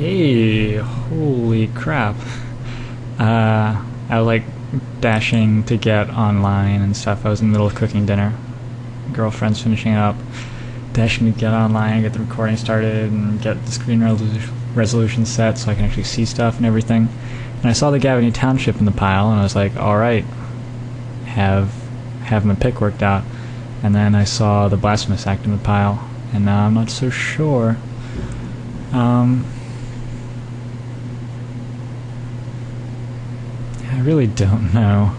Hey, holy crap. I was like dashing to get online and stuff. I was in the middle of cooking dinner. Girlfriend's finishing up. Dashing to get online, get the recording started, and get the screen resolution set so I can actually see stuff and everything. And I saw the Gavany Township in the pile, and I was like, alright, have my pick worked out. And then I saw the Blasphemous Act in the pile, and now I'm not so sure. I really don't know.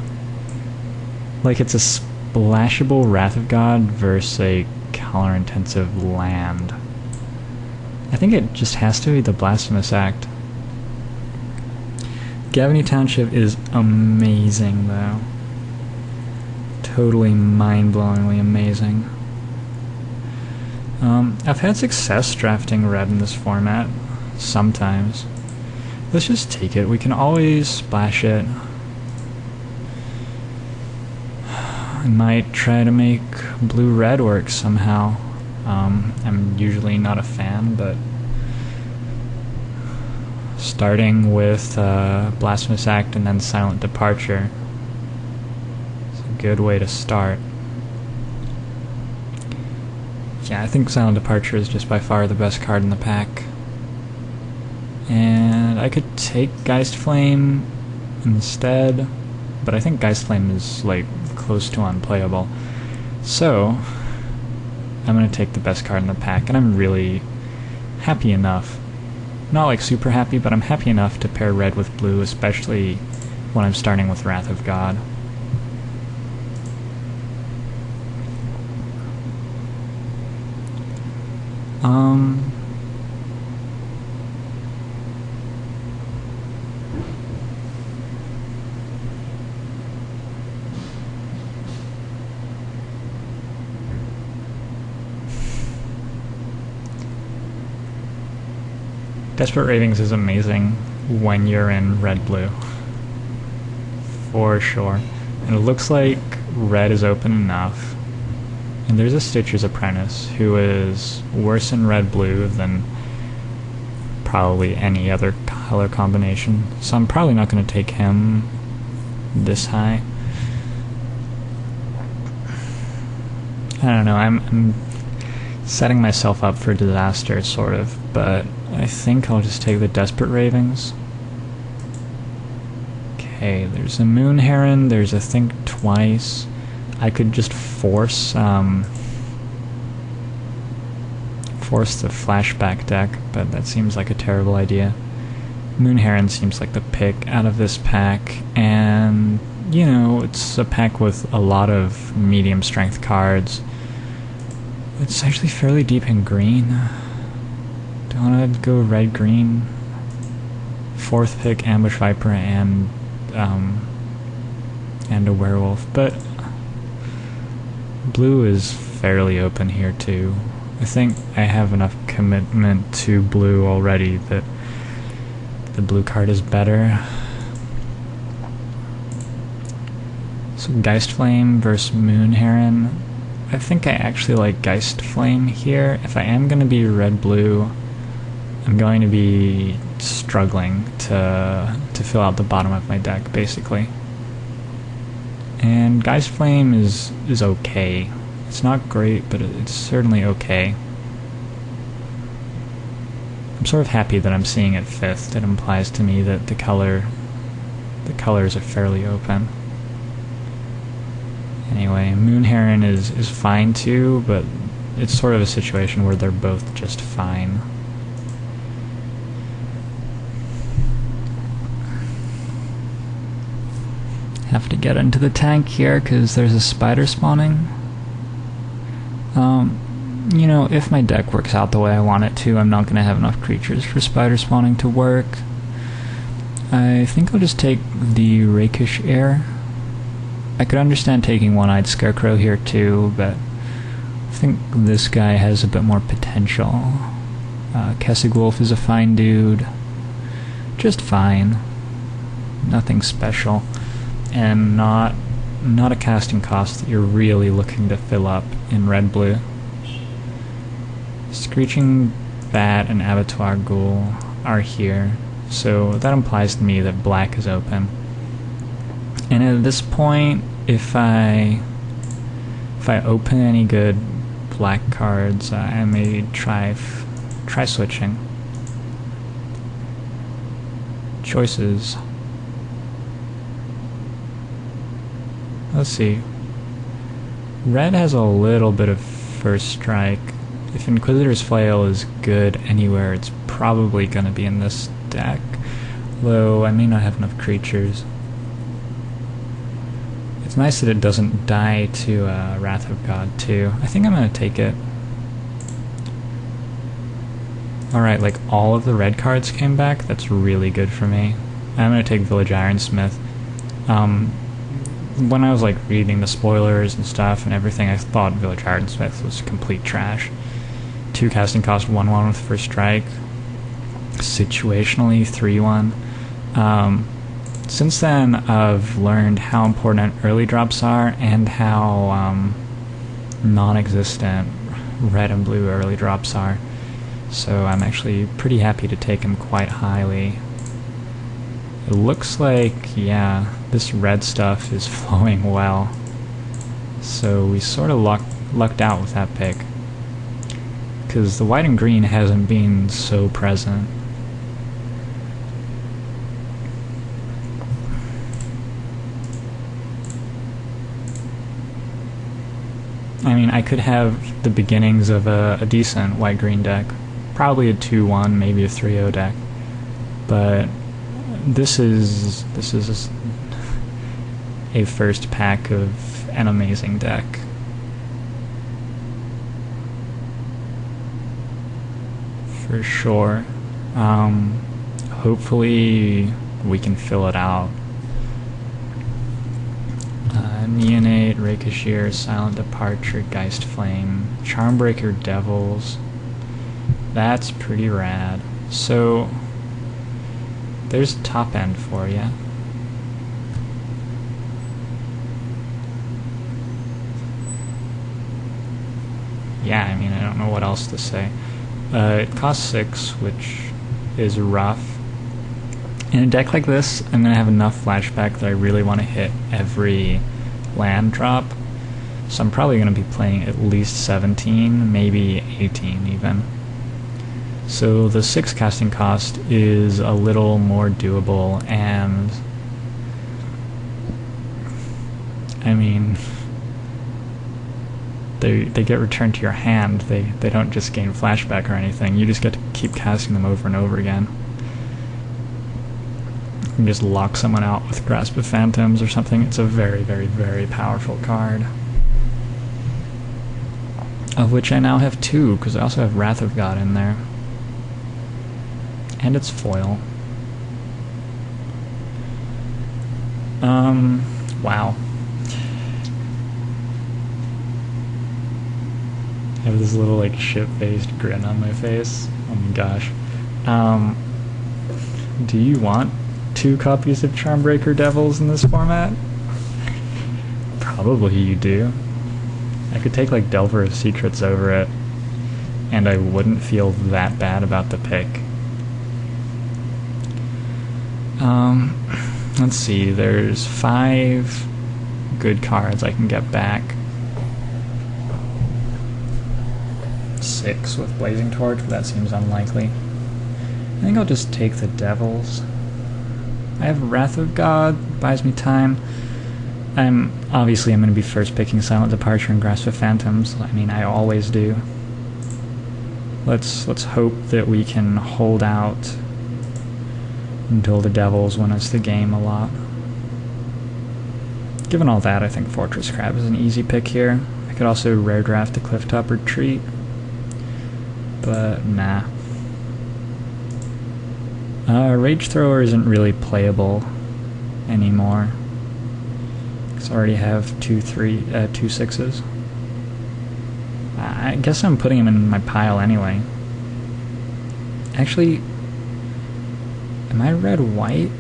Like, it's a splashable Wrath of God versus a color-intensive land. I think it just has to be the Blasphemous Act. Gavany Township is amazing, though. Totally mind-blowingly amazing. I've had success drafting red in this format, sometimes. Let's just take it. We can always splash it. I might try to make blue-red work somehow. I'm usually not a fan, but starting with Blasphemous Act and then Silent Departure is a good way to start. Yeah, I think Silent Departure is just by far the best card in the pack. And I could take Geist Flame instead, but I think Geist Flame is like close to unplayable. So I'm going to take the best card in the pack, and I'm really happy enough. Not like super happy, but I'm happy enough to pair red with blue, especially when I'm starting with Wrath of God. Desperate Ravings is amazing when you're in red-blue. For sure. And it looks like red is open enough. And there's a Stitcher's Apprentice who is worse in red-blue than probably any other color combination. So I'm probably not going to take him this high. I don't know, I'm setting myself up for disaster, sort of, but I think I'll just take the Desperate Ravings. Okay, there's a Moon Heron, there's a Think Twice. I could just force the flashback deck, but that seems like a terrible idea. Moon Heron seems like the pick out of this pack, and, you know, it's a pack with a lot of medium strength cards. It's actually fairly deep in green. Do I want to go red-green? Fourth pick, Ambush Viper, and a werewolf, but blue is fairly open here too. I think I have enough commitment to blue already that the blue card is better. So Geist Flame versus Moon Heron. I think I actually like Geist Flame here. If I am going to be red-blue, I'm going to be struggling to fill out the bottom of my deck, basically. And Geist Flame is okay. It's not great, but it's certainly okay. I'm sort of happy that I'm seeing it fifth. It implies to me that the colors are fairly open. Anyway, Moon Heron is fine too, but it's sort of a situation where they're both just fine. Have to get into the tank here because there's a spider spawning. You know, if my deck works out the way I want it to, I'm not going to have enough creatures for spider spawning to work. I think I'll just take the Rakish Air. I could understand taking One-Eyed Scarecrow here too, but I think this guy has a bit more potential. Kessig Wolf is a fine dude. Just fine. Nothing special. And not a casting cost that you're really looking to fill up in red-blue. Screeching Bat and Abattoir Ghoul. are here, so that implies to me that black is open. And at this point, if I open any good black cards, I may try switching. Choices. Let's see. Red has a little bit of first strike. If Inquisitor's Flail is good anywhere, it's probably going to be in this deck. Though I may not have enough creatures. It's nice that it doesn't die to Wrath of God too. I think I'm going to take it. Alright, like all of the red cards came back. That's really good for me. I'm going to take Village Ironsmith. When I was like reading the spoilers and stuff and everything, I thought Village Ironsmith was complete trash. 2 casting cost, 1/1 with first strike. Situationally, 3/1. Since then, I've learned how important early drops are and how non-existent red and blue early drops are. So I'm actually pretty happy to take him quite highly. It looks like, yeah, this red stuff is flowing well. So we sort of lucked out with that pick. Because the white and green hasn't been so present. I mean, I could have the beginnings of a decent white-green deck. Probably a 2-1, maybe a 3-0 deck. But this is a first pack of an amazing deck. For sure. Hopefully we can fill it out. Neonate, Rakeshir, Silent Departure, Geist Flame, Charmbreaker Devils. That's pretty rad. So there's a top end for you. Yeah, I mean, I don't know what else to say. It costs 6, which is rough. In a deck like this, I'm going to have enough flashback that I really want to hit every land drop. So I'm probably going to be playing at least 17, maybe 18 even. So the 6 casting cost is a little more doable, and I mean, they get returned to your hand. They don't just gain flashback or anything. You just get to keep casting them over and over again. You can just lock someone out with Grasp of Phantoms or something. It's a very, very, very powerful card. Of which I now have 2, because I also have Wrath of God in there. And it's foil. Wow. I have this little, like, shit-faced grin on my face. Oh my gosh. Do you want 2 copies of Charmbreaker Devils in this format? Probably you do. I could take, like, Delver of Secrets over it, and I wouldn't feel that bad about the pick. Let's see, there's 5 good cards I can get back. 6 with Blazing Torch, but that seems unlikely. I think I'll just take the Devils. I have Wrath of God, buys me time. Obviously I'm going to be first picking Silent Departure and Grasp of Phantoms. I mean, I always do. Let's hope that we can hold out until the Devils win us the game a lot. Given all that, I think Fortress Crab is an easy pick here. I could also rare draft the Clifftop Retreat, but nah. Rage Thrower isn't really playable anymore, because I already have 2 6s. I guess I'm putting him in my pile anyway. Actually, am I red-white?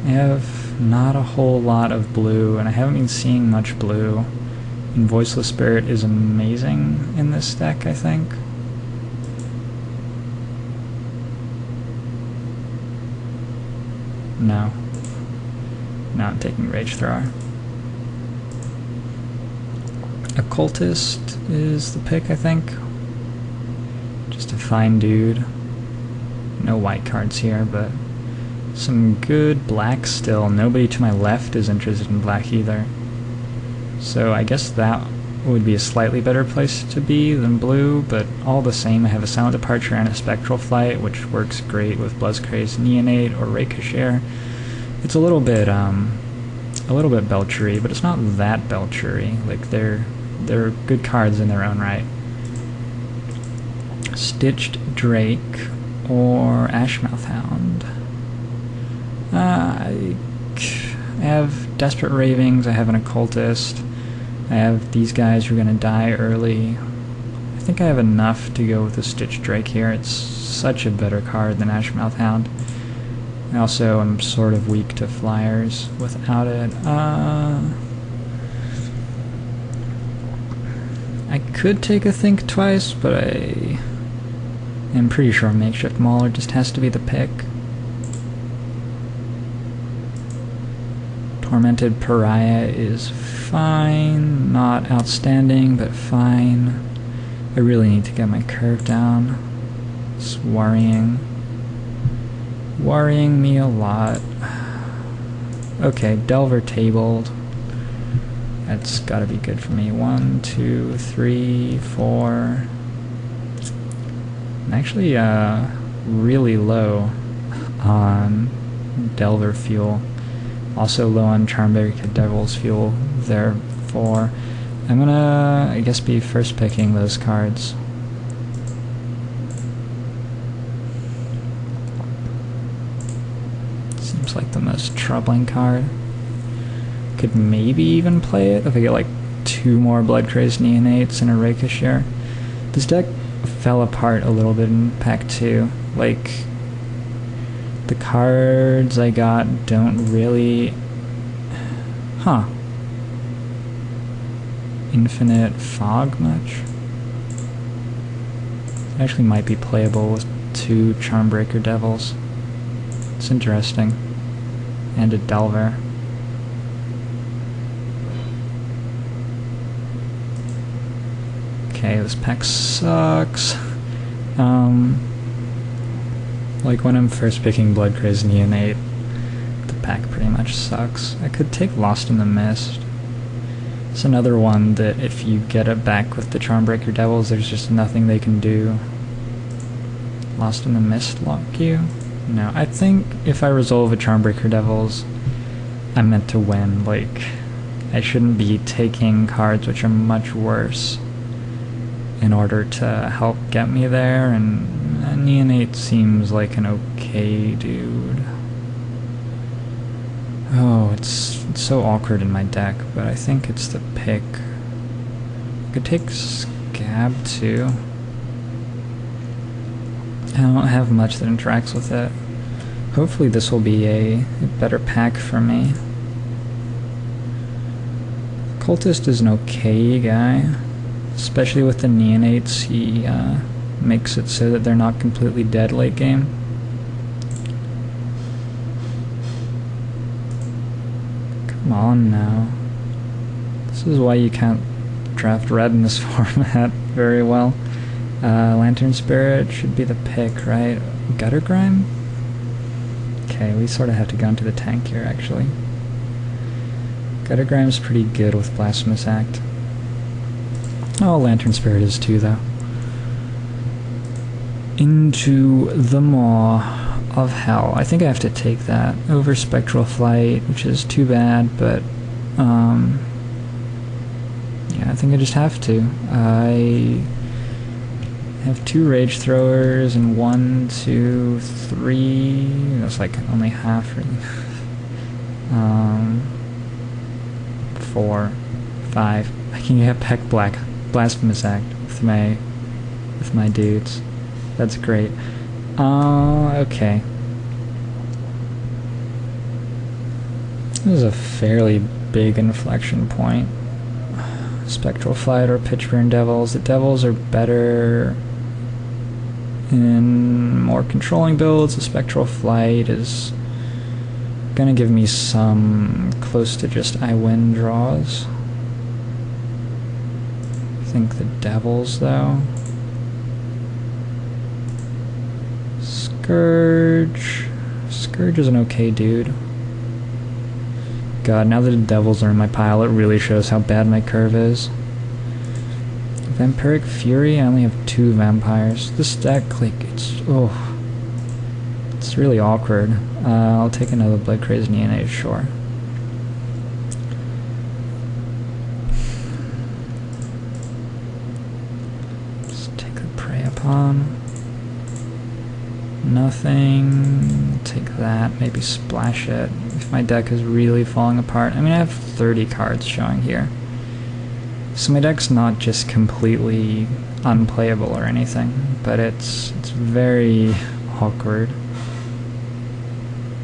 I have not a whole lot of blue, and I haven't been seeing much blue. And Voiceless Spirit is amazing in this deck, I think. No. Now I'm taking Rage Thrower. Occultist is the pick, I think. Just a fine dude. No white cards here, but some good black still. Nobody to my left is interested in black either. So I guess that would be a slightly better place to be than blue, but all the same I have a Silent Departure and a Spectral Flight, which works great with Bloodcraze Neonate or Ricochet. It's a little bit belchery, but it's not that belchery. Like they're good cards in their own right. Stitched Drake or Ashmouth Hound. I have Desperate Ravings, I have an Occultist, I have these guys who are going to die early. I think I have enough to go with the Stitched Drake here. It's such a better card than Ashmouth Hound. I also am sort of weak to flyers without it. I could take a Think Twice, but I am pretty sure Makeshift Mauler just has to be the pick. Tormented Pariah is fine, not outstanding, but fine. I really need to get my curve down. It's worrying me a lot. Okay, Delver tabled. That's gotta be good for me. 1, 2, 3, 4. I'm actually really low on Delver fuel. Also low on Charmbreaker Devil's Fuel, therefore I'm gonna, I guess, be first picking those cards. Seems like the most troubling card. Could maybe even play it if I get like 2 more Bloodcraze Neonates and a Ricochet. This deck fell apart a little bit in Pack 2. Like, the cards I got don't really... Infinite Fog much? It actually might be playable with 2 Charmbreaker Devils. It's interesting. And a Delver. Okay, this pack sucks. Like when I'm first picking Bloodcraze Neonate, the pack pretty much sucks. I could take Lost in the Mist. It's another one that if you get it back with the Charmbreaker Devils, there's just nothing they can do. Lost in the Mist lock you? No, I think if I resolve a Charmbreaker Devils, I'm meant to win. Like, I shouldn't be taking cards which are much worse in order to help get me there, and Neonate seems like an okay dude. Oh, it's so awkward in my deck, but I think it's the pick. I could take Scab too. I don't have much that interacts with it. Hopefully this will be a better pack for me. Cultist is an okay guy. Especially with the Neonates, he makes it so that they're not completely dead late game. Come on now. This is why you can't draft red in this format very well. Lantern Spirit should be the pick, right? Gutter Grime? Okay, we sort of have to go into the tank here, actually. Gutter Grime's pretty good with Blasphemous Act. Oh, Lantern Spirit is too, though. Into the Maw of Hell. I think I have to take that over Spectral Flight, which is too bad, but yeah, I think I just have to. I have 2 Rage Throwers and 1, 2, 3. That's like only half, really. 4, 5. I can get Peck Black Blasphemous Act with my dudes. That's great. Okay. This is a fairly big inflection point. Spectral Flight or Pitchburn Devils. The Devils are better in more controlling builds. The Spectral Flight is gonna give me some close to just I win draws. I think the Devils, though. Scourge. Scourge is an okay dude. God, now that the Devils are in my pile, it really shows how bad my curve is. Vampiric Fury, I only have 2 vampires. This deck, like, it's really awkward. I'll take another Blood Crazed Neonate, sure. Let's take the Prey Upon. Nothing. Take that, maybe splash it if my deck is really falling apart. I mean, I have 30 cards showing here. So my deck's not just completely unplayable or anything, but it's very awkward.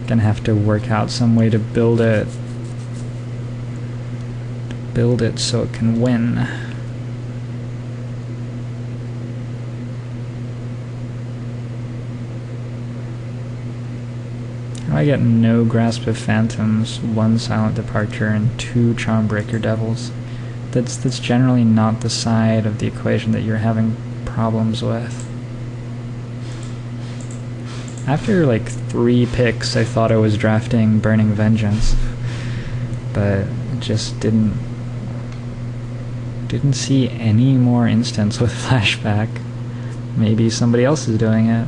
Gonna have to work out some way to build it so it can win. I get no Grasp of Phantoms, 1 Silent Departure, and 2 Charmbreaker Devils. That's generally not the side of the equation that you're having problems with. After like 3 picks, I thought I was drafting Burning Vengeance, but just didn't see any more instants with Flashback. Maybe somebody else is doing it.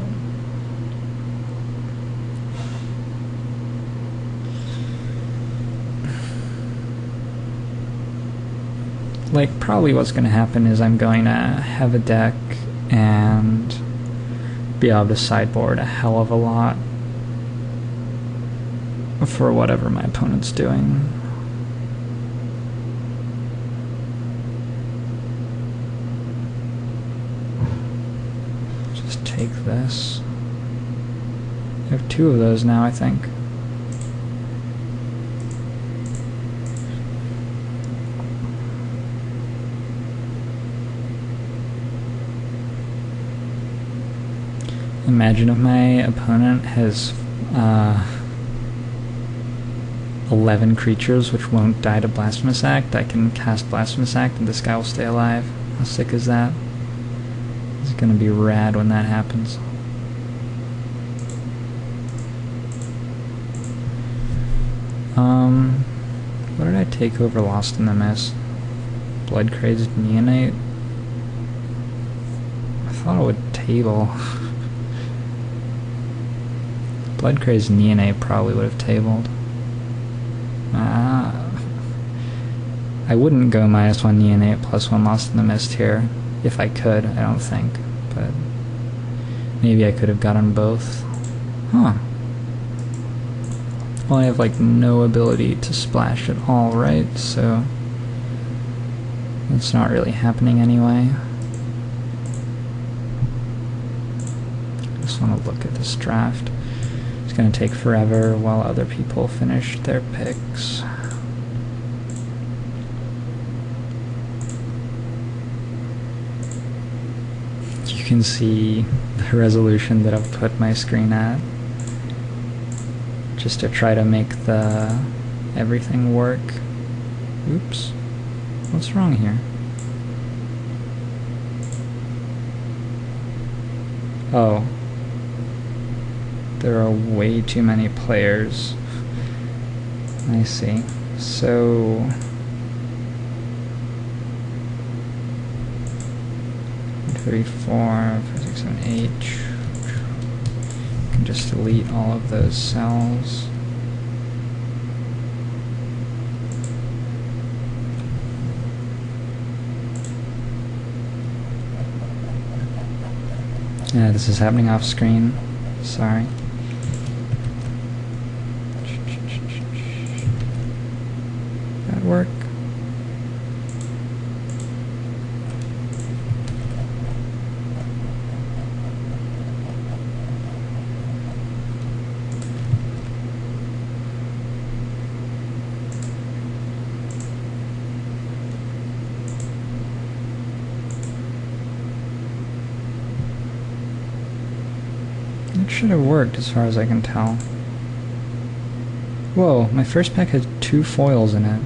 Like, probably what's going to happen is I'm going to have a deck and be able to sideboard a hell of a lot for whatever my opponent's doing. Just take this. I have 2 of those now, I think. Imagine if my opponent has 11 creatures which won't die to Blasphemous Act. I can cast Blasphemous Act and this guy will stay alive. How sick is that? It's gonna be rad when that happens. What did I take over Lost in the Mist? Blood Crazed Neonate? I thought it would table. Blood Crazed Neonate probably would have tabled. I wouldn't go -1 Neonate +1 Lost in the Mist here, if I could, I don't think, but maybe I could have gotten both. Huh. Well, I have like no ability to splash at all, right? So it's not really happening anyway. I just want to look at this draft. It's going to take forever while other people finish their picks. You can see the resolution that I've put my screen at, just to try to make the everything work. Oops. What's wrong here? Oh. There are way too many players. I see. So 3, 4, 5, 6, 7, 8. I can just delete all of those cells. Yeah, this is happening off screen. Sorry. That work? That should have worked as far as I can tell. Whoa, my first pack had 2 foils in it.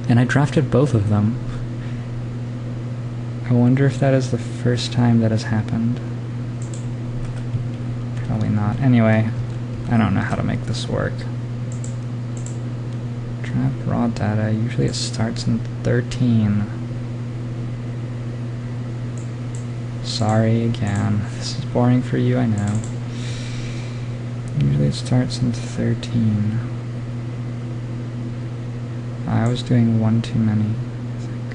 And I drafted both of them. I wonder if that is the first time that has happened. Probably not. Anyway, I don't know how to make this work. Draft raw data. Usually it starts in 13. Sorry again. This is boring for you, I know. Usually it starts in 13. I was doing one too many, I think.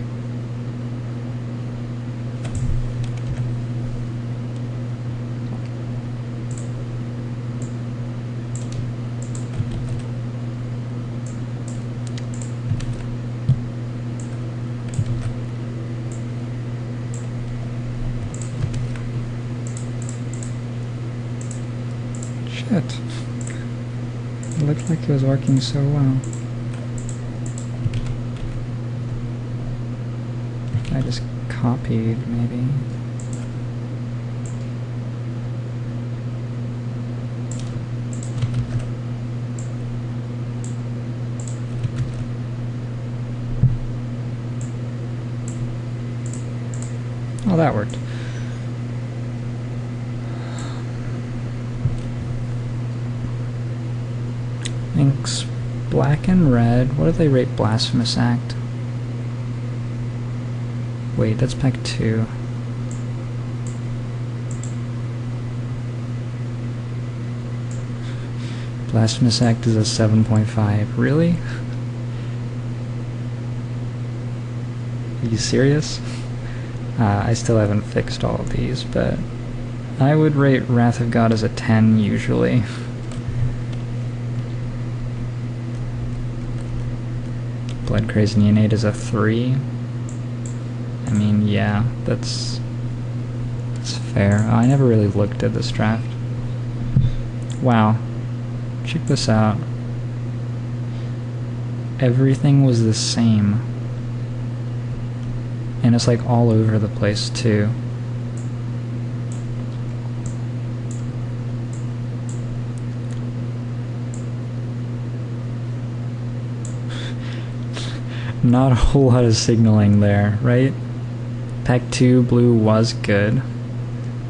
Shit. It looked like it was working so well. I just copied, maybe. Oh, that worked. Inks black and red. What do they rate Blasphemous Act? Wait, that's pack 2. Blasphemous Act is a 7.5. Really? Are you serious? I still haven't fixed all of these, but I would rate Wrath of God as a 10 usually. Blood Crazed Neonate is a 3. I mean, yeah, that's fair. Oh, I never really looked at this draft. Wow. Check this out. Everything was the same. And it's like all over the place too. Not a whole lot of signaling there, right? Pack 2 blue was good.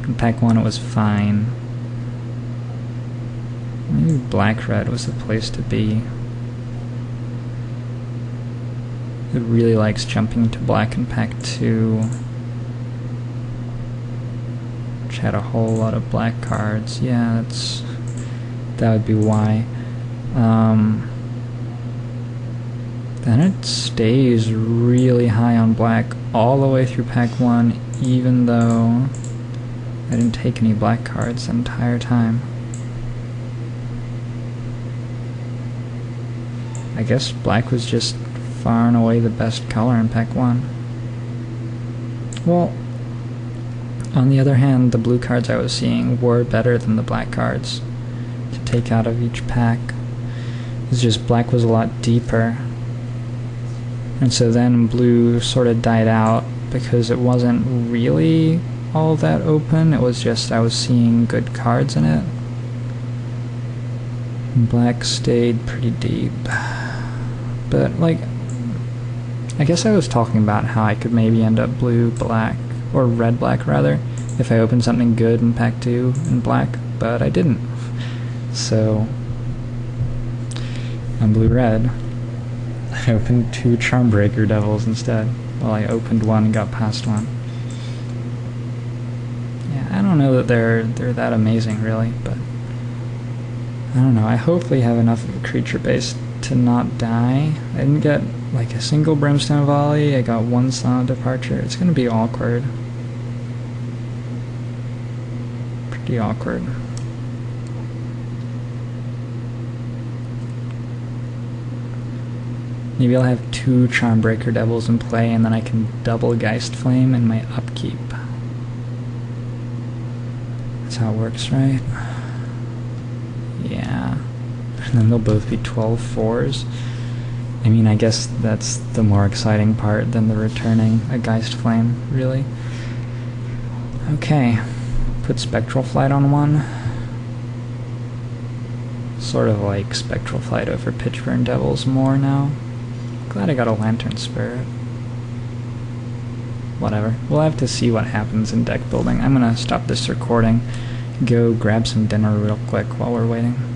In pack 1 it was fine. Maybe black-red was the place to be. It really likes jumping to black in pack 2. Which had a whole lot of black cards. Yeah, that would be why. Then it stays really high on black all the way through pack 1, even though I didn't take any black cards the entire time. I guess black was just far and away the best color in pack 1. Well, on the other hand, the blue cards I was seeing were better than the black cards to take out of each pack. It's just black was a lot deeper. And so then blue sort of died out because it wasn't really all that open. It was just I was seeing good cards in it. And black stayed pretty deep. But, like, I guess I was talking about how I could maybe end up blue-black, or red-black rather, if I opened something good in pack 2 in black, but I didn't. So, I'm blue-red. I opened 2 Charmbreaker Devils instead. Well, I opened 1 and got past 1. Yeah, I don't know that they're that amazing, really, but I don't know. I hopefully have enough of a creature base to not die. I didn't get, like, a single Brimstone Volley. I got 1 Silent Departure. It's gonna be awkward. Pretty awkward. Maybe I'll have 2 Charmbreaker Devils in play, and then I can double Geist Flame in my upkeep. That's how it works, right? Yeah. And then they'll both be 12 4s. I mean, I guess that's the more exciting part than the returning a Geist Flame, really. Okay. Put Spectral Flight on 1. sort of like Spectral Flight over Pitchburn Devils more now. Glad I got a Lantern Spirit. Whatever. We'll have to see what happens in deck building. I'm gonna stop this recording, go grab some dinner real quick while we're waiting.